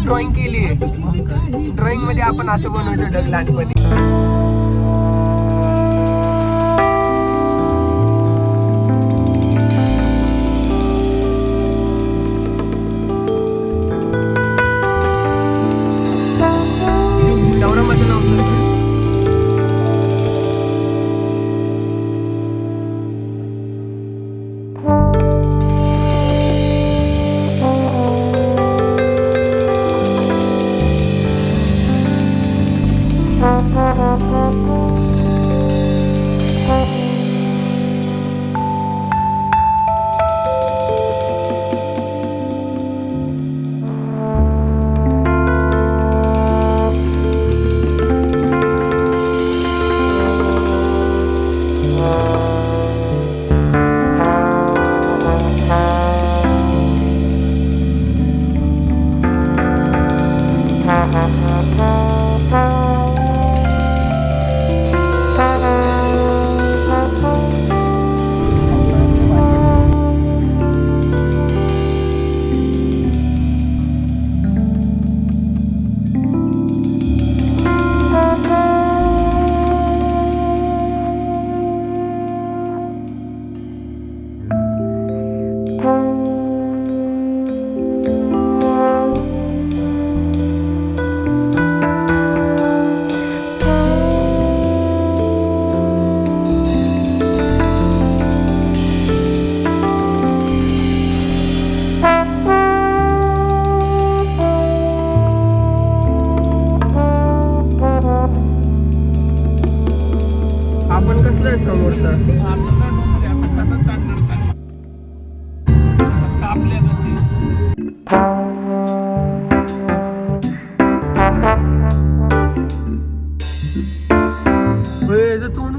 Drawing केली आहे. Drawing मध्ये आपण असं बनवायचं ढग लहानपणी. आपण कसलं आहे समोरचा तोंड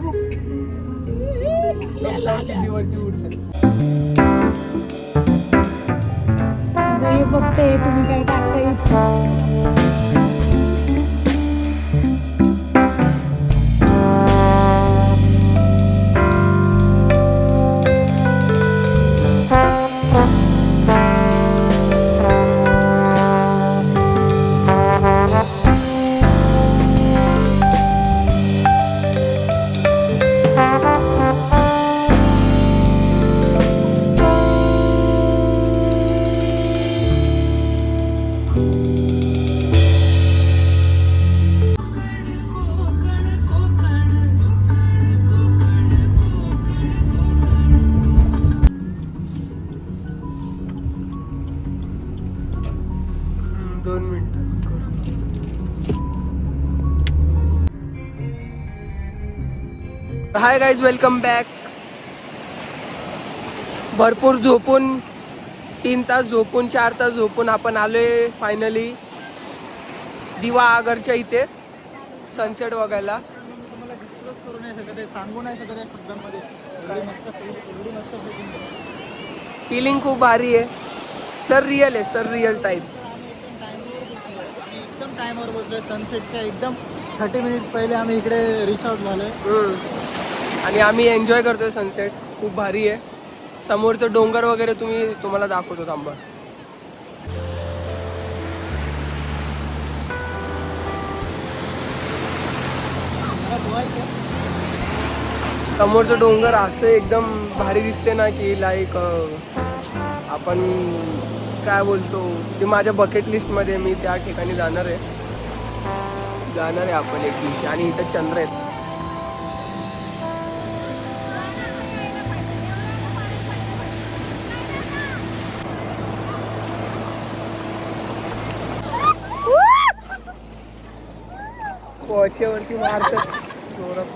बघते तुम्ही काय टाकता. Hi guys, welcome back. भरपूर झोपून 3 तास झोपून 4 तास झोपून आपण आलोय फायनली दिवा आगरच्या इथे सनसेट बघायला. तुम्हाला डिस्क्लोज करू नाही शकत, सांगू नाही शकत या शब्दांमध्ये. एवढी मस्त फिलिंग खूप भारी आहे सर. रिअल आहे सर, रिअल टाईप. एकदम टाइमवर पोहोचलोय. सनसेटच्या एकदम 30 मिनिट्स पहिले आम्ही इकडे रिच आउट झालोय आणि आम्ही एन्जॉय करतोय सनसेट. खूप भारी आहे. समोरचं डोंगर वगैरे तुम्हाला दाखवतो थांबा. समोरचं डोंगर असं एकदम भारी दिसते ना की लाईक आपण काय बोलतो ते माझ्या बकेट लिस्टमध्ये मी त्या ठिकाणी जाणार आहे आपण एक दिवशी. आणि इथं चंद्र आहेत. पोहचेवरती मारतात जोरात.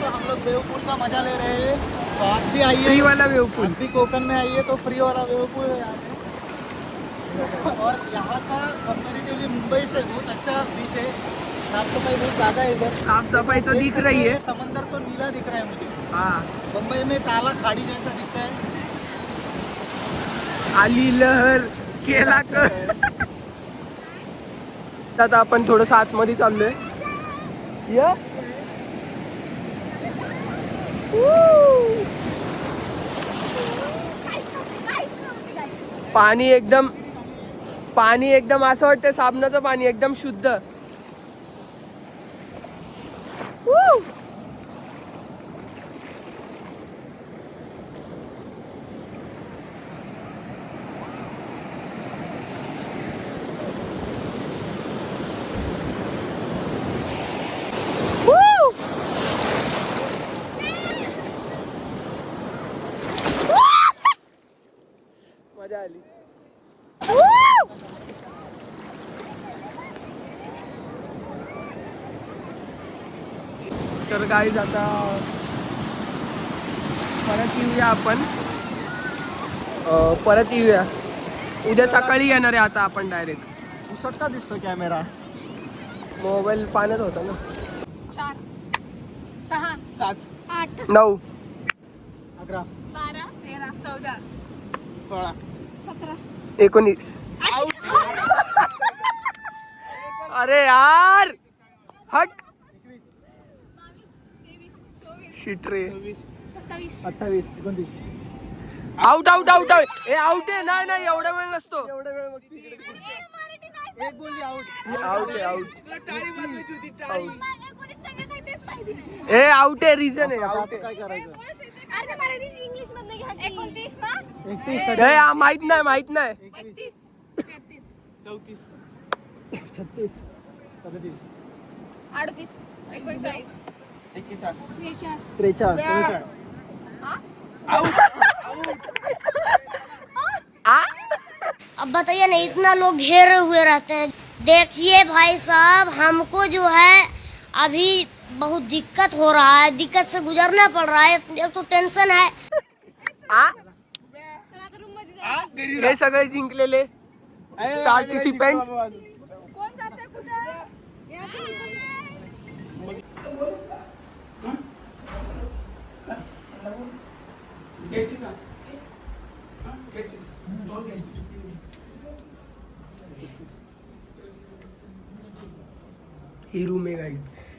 दोस्तों हम लोग वेव पूल का मजा ले रहे हैं, तो आप भी आइए, फ्री वाला वेव पूल। आप भी कोकण में आइए तो फ्री वाला वेव पूल है यहाँ पे। और यहाँ का कंपेरेटिवली मुंबई से बहुत अच्छा बीच है, साफ सफाई बहुत ज़्यादा है इधर। साफ सफाई तो देख दिख सकते रही हैं, है। समंदर तो नीला दिख रहा है मुझे, हाँ, मुंबई में काला खाड़ी जैसा दिखता है। आली लहर केला कर। आता आपण थोडंसं आतमध्ये चाललोय या पाणी एकदम असं वाटतं साबणाचं पाणी एकदम शुद्ध। मजा आली। तर गाईज आता परत येऊया आपण, परत येऊया उद्या सकाळी येणार आहे आता आपण डायरेक्ट। उसट का दिसतो कॅमेरा, मोबाईल पाण्यात होता ना। 4 6 7 8 9 11 12 13 14 16 17 19 अरे यार हट 23 24 शिट रे। 27 28 29 आउट आउट आउट आउट ए आउट आहे। नाही नाही एवढा वेळ नसतो। एवढा वेळ मग तिकडे एक बोलली आउट आउट आहे आउट टाळी वाजवायची होती, टाळी। ए आउट आहे रिझन आहे आता आउट काय करायचं? इंग्लिश मधलं घ्या 29 ना 31 आहे। ए माहित नाही माहित नाही। 32 33 34 36 37 38 39 41 43 अब बताइए ना, इतना लोग घेरे हुए रहते हैं। देखिए भाई साहब, हमको जो है अभी बहुत दिक्कत हो रहा है, दिक्कत से गुजरना पड़ रहा है। एक तो टेंशन है। हे सगळे जिंकलेले पार्टिसिपेंट कोण जाते कुठे ही रूम आहे गाईज।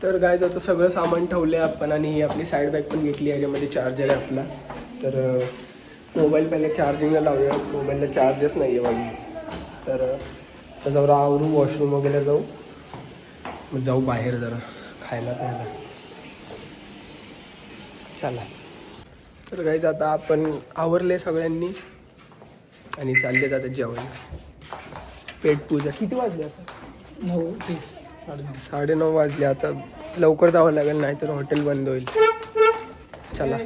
तर गाईज आता सगळं सामान ठेवलंय आपण आणि ही आपली साईड बॅग पण घेतली, याच्यामध्ये चार्जर आहे आपला। तर मोबाईल पहिले चार्जिंगला लावूया, मोबाईलला चार्जच नाही आहे माझी। तर त्याच्यावर आवरू, वॉशरूम वगैरे जाऊ, मग जाऊ बाहेर जरा खायला प्यायला। चला तर गाईज आता आपण आवरले सगळ्यांनी आणि चाललेत आता जेवायला। पेट पूजा किती वाजले आता? 9:30 9:30 वाजले। आता लवकर जावं लागेल, नाहीतर हॉटेल बंद होईल। चला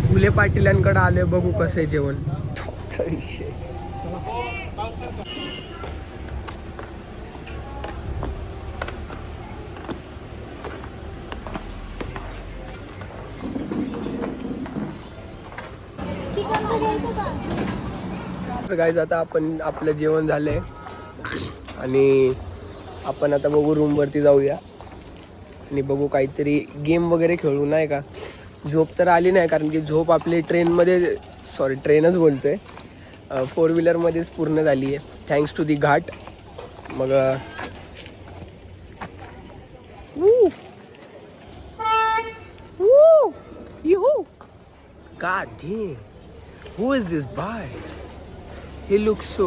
फुले पाटीलांकडे आले, बघू कसं आहे जेवण। चा विषय तर गाईज आता आपण आपलं जेवण झालंय आणि आपण आता बघू रूमवरती जाऊया आणि बघू काहीतरी गेम वगैरे खेळू, नाही का। झोप तर आली नाही, कारण की झोप आपली ट्रेनमध्ये, सॉरी ट्रेनच बोलतोय, 4 व्हीलरमध्येच पूर्ण झाली आहे, थँक्स टू दी घाट। मग God damn, who is this boy? He looks so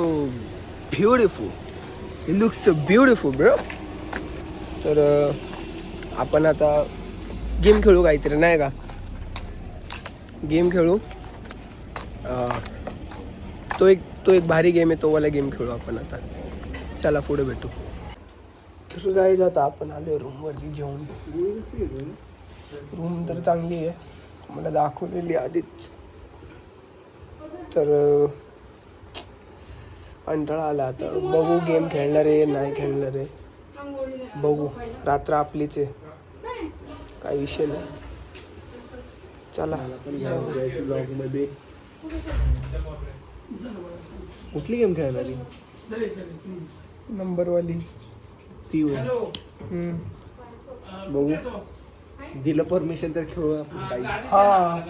beautiful. He looks so beautiful, bro. तर आपण आता गेम खेळू काहीतरी, नाही का। गेम खेळू तो एक भारी गेम आहे, तो वाला गेम खेळू आपण आता. चला पुढे भेटू. तर काय आता आपण आलो रूमवरती जेवण. रूम तर चांगली आहे, मला दाखवलेली आधीच. तर कंटाळा आला आता. बघू गेम खेळणार आहे नाही खेळणार आहे, बघू. रात्र आपलीच आहे, काय विषय नाही. चला. कुठली गेम खेळणारी? नंबरवाली ती बघू, दिलं परमिशन तर खेळू आपण काही. हा,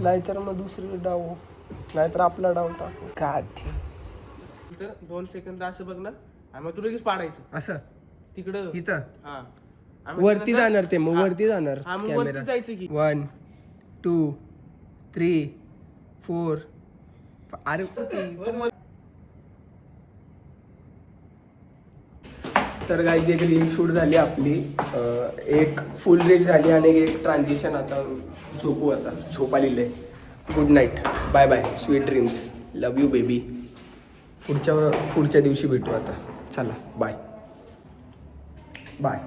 नाहीतर मग दुसरी डाव, नाहीतर आपला डाव टाकू. काय तर 2 सेकंद असं बघ ना, आणि मग तू लगेच पाडायचं असं तिकडं. इथं हा, वरती जाणार ते, मग वरती जाणार हा, मग वरती कॅमेरा. जायचं की. 1 2 3 4. अरे तर काही एक रील शूट झाली आपली, एक फुल रील झाली आणि एक ट्रान्झिशन. आता झोपू, आता झोप आलेली आहे. Good night, bye bye, sweet dreams, love you baby. पुढच्या दिवशी भेटू आता. चला बाय बाय.